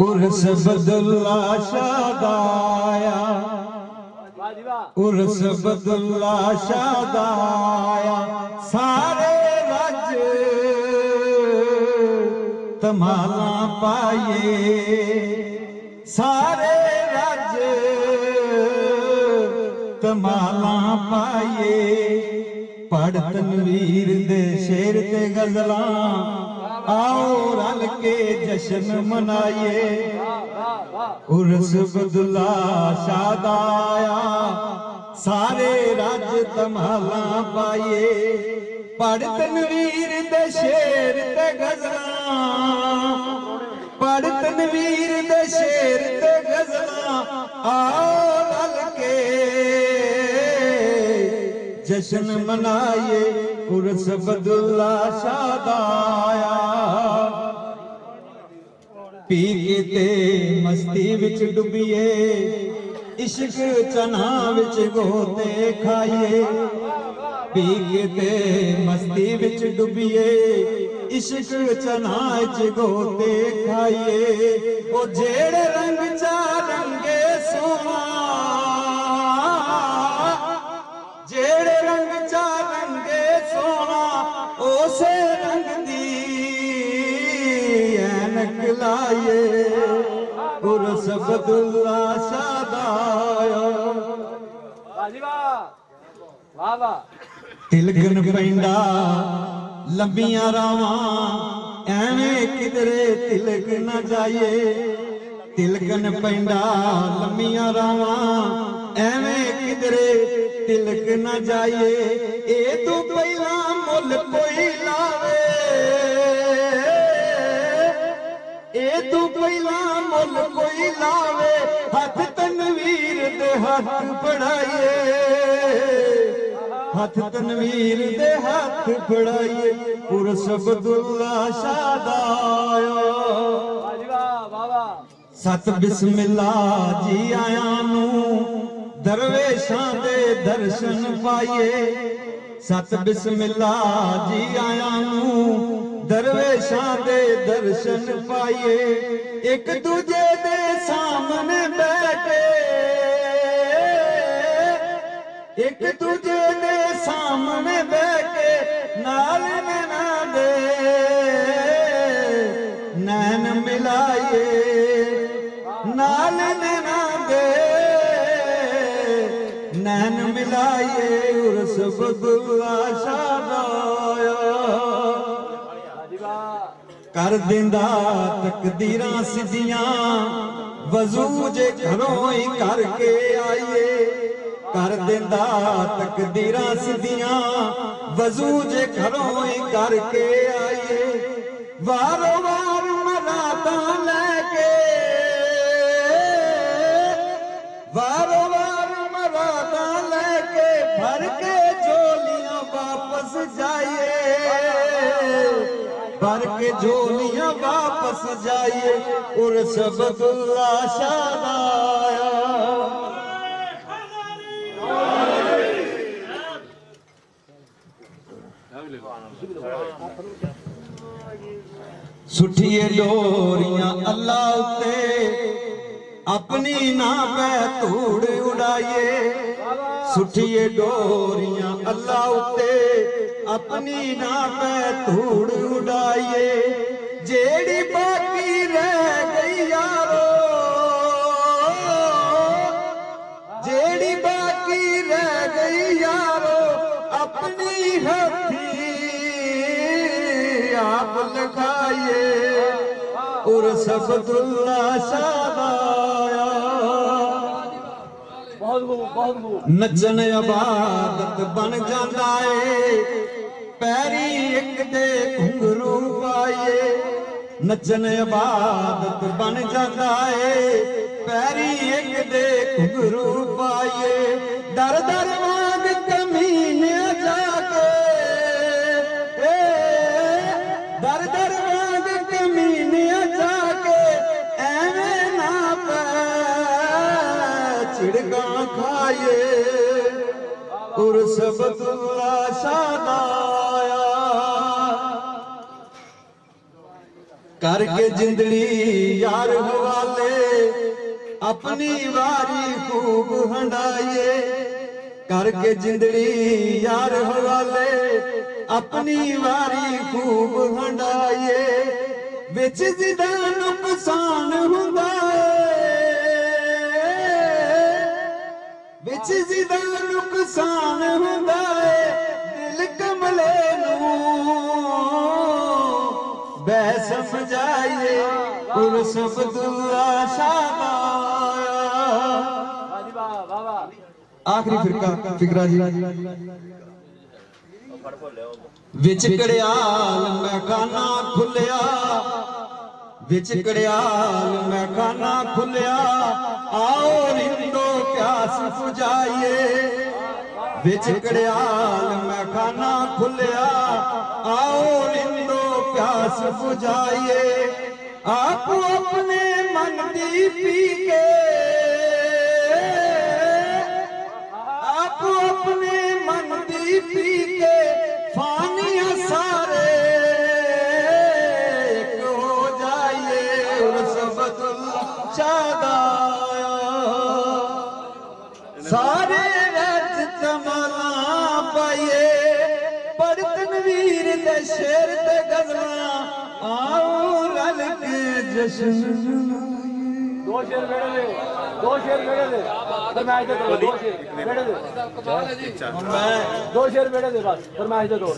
उर्स बदुल्ला शादाया, उर्स बदुल्ला शादाया, सारे रज तमाला पाए, सारे रज तमाला पाए। पढ़ तनवीर दे शेर ते गजलां, आओ रल के जश्न मनाइए। उर्स बदुल्ला शादाया, सारे रज तमाला पाइए। पढ़ तनवीर दे शेर ते गजलां, पढ़ तनवीर दे शेर ते गजलां, आओ रल के जश्न मनाइए। उर्स बदुल्ला शादाया, पी के ते मस्ती विच डुबिए, इश्क चना विच गोते खाइए। पी के ते मस्ती विच डुबिए, इश्क चना विच गोते खाइए। ओ जेड़े रंग चा रंगे सोना, जेड़े रंग चा रंगे सोना, उसे रंग दी ऐनक लाइए। उर्स बदुल्ला शादाया, तिलकन पैंदा लंबियां रावां, एवें किधरे तिलक न जाइए। तिलकन पैंदा लंबियां रावां, एवें किधरे तिलक न जाइए। ए तू पहला मुल कोई लावे, ए तू पहला मुल कोई लावे, हथ तनवीर दे हथ बढ़ाइए। हथ तनवीर दे हथ बढ़ाइए। उर्स बदुल्ला शादाया, सत बिस्मिल्ला जी आया नू, दरवेशां दे दर्शन पाइए। सत बिस्मिल्ला जी आया नू, दरवेशां दे दर्शन पाइए। एक दूजे दे सामने बैठे, एक दूजे दे सामने बैठे, नाल नैना दे नैन मिलाइए। नाल नैना दे नैन मिलाइए। उर्स बदुल्ला शादाया, कर दिंदा तकदीरां सिद्धियां, वजू जे घरों ही करके आइए। कर दिंदा तकदीरां सिद्धियां, वजू जे घरों ही करके आइए। वारो वार मरादा लैके, वारो वार मरादा लैके, भर के झोलियां वापस जाइए। भर के झोलियां वापस जाइए। उर्स बदुल्ला शादाया, सुठिए डोरियां अल्लाह उत्ते, अपनी ना पै धूड़ उड़ाइए। सुठिए डोरियां अल्लाह उत्ते, अपनी ना पै धूड़ उड़ाइए। जेड़ी बाकी रह गई यारो, जेड़ी बाकी रह गई यारो, अपनी हथी आप लगाइए। उर्स बदुल्ला शादाया, नचन इबादत बन जांदा है, पैरी एक दे घुंघरू पाइए। नचन इबादत बन जांदा है, पैरी एक दे घुंघरू पाइए। दर दर वांग कमीने जाके, दर दर वांग कमीने जाके, एवें ना पै चिड़गा खाइए। उर्स बदुल्ला शादाया, करके जिंदड़ी यार हुआ अपनी वारी खूब हंडाइए करके जिंदड़ी यार हवाले अपनी वारी खूब हंडाइए विच जिदा नुकसान हुंदा विच जिदा नुकसान हुंदा दिल कमले बै समझाइए उर्स अब्दुल्ला शादाया। आखिरी फिकरा जी विच कड़ियाल मैखाना खुलिया विच कड़ियाल मैखाना खुलिया आओ रिंदो प्यास बुझाइए विच कड़ियाल मैखाना खुलिया आओ रिंदो प्यास बुझाइए आप अपने मन दी पी के आप अपने मन दी पी के फानिया सारे एक हो जाइए उर्स अब्दुल्ला शादाया। सारे रच तमला पाइए पढ़ तनवीर दे शेर ते गजला आओ रल के जश्न मनाइए। दो शेर बेड़े दे फरमाइश दे दो शेर बेड़े दे दो शेर बेड़े दे बस फरमाइश दे दो।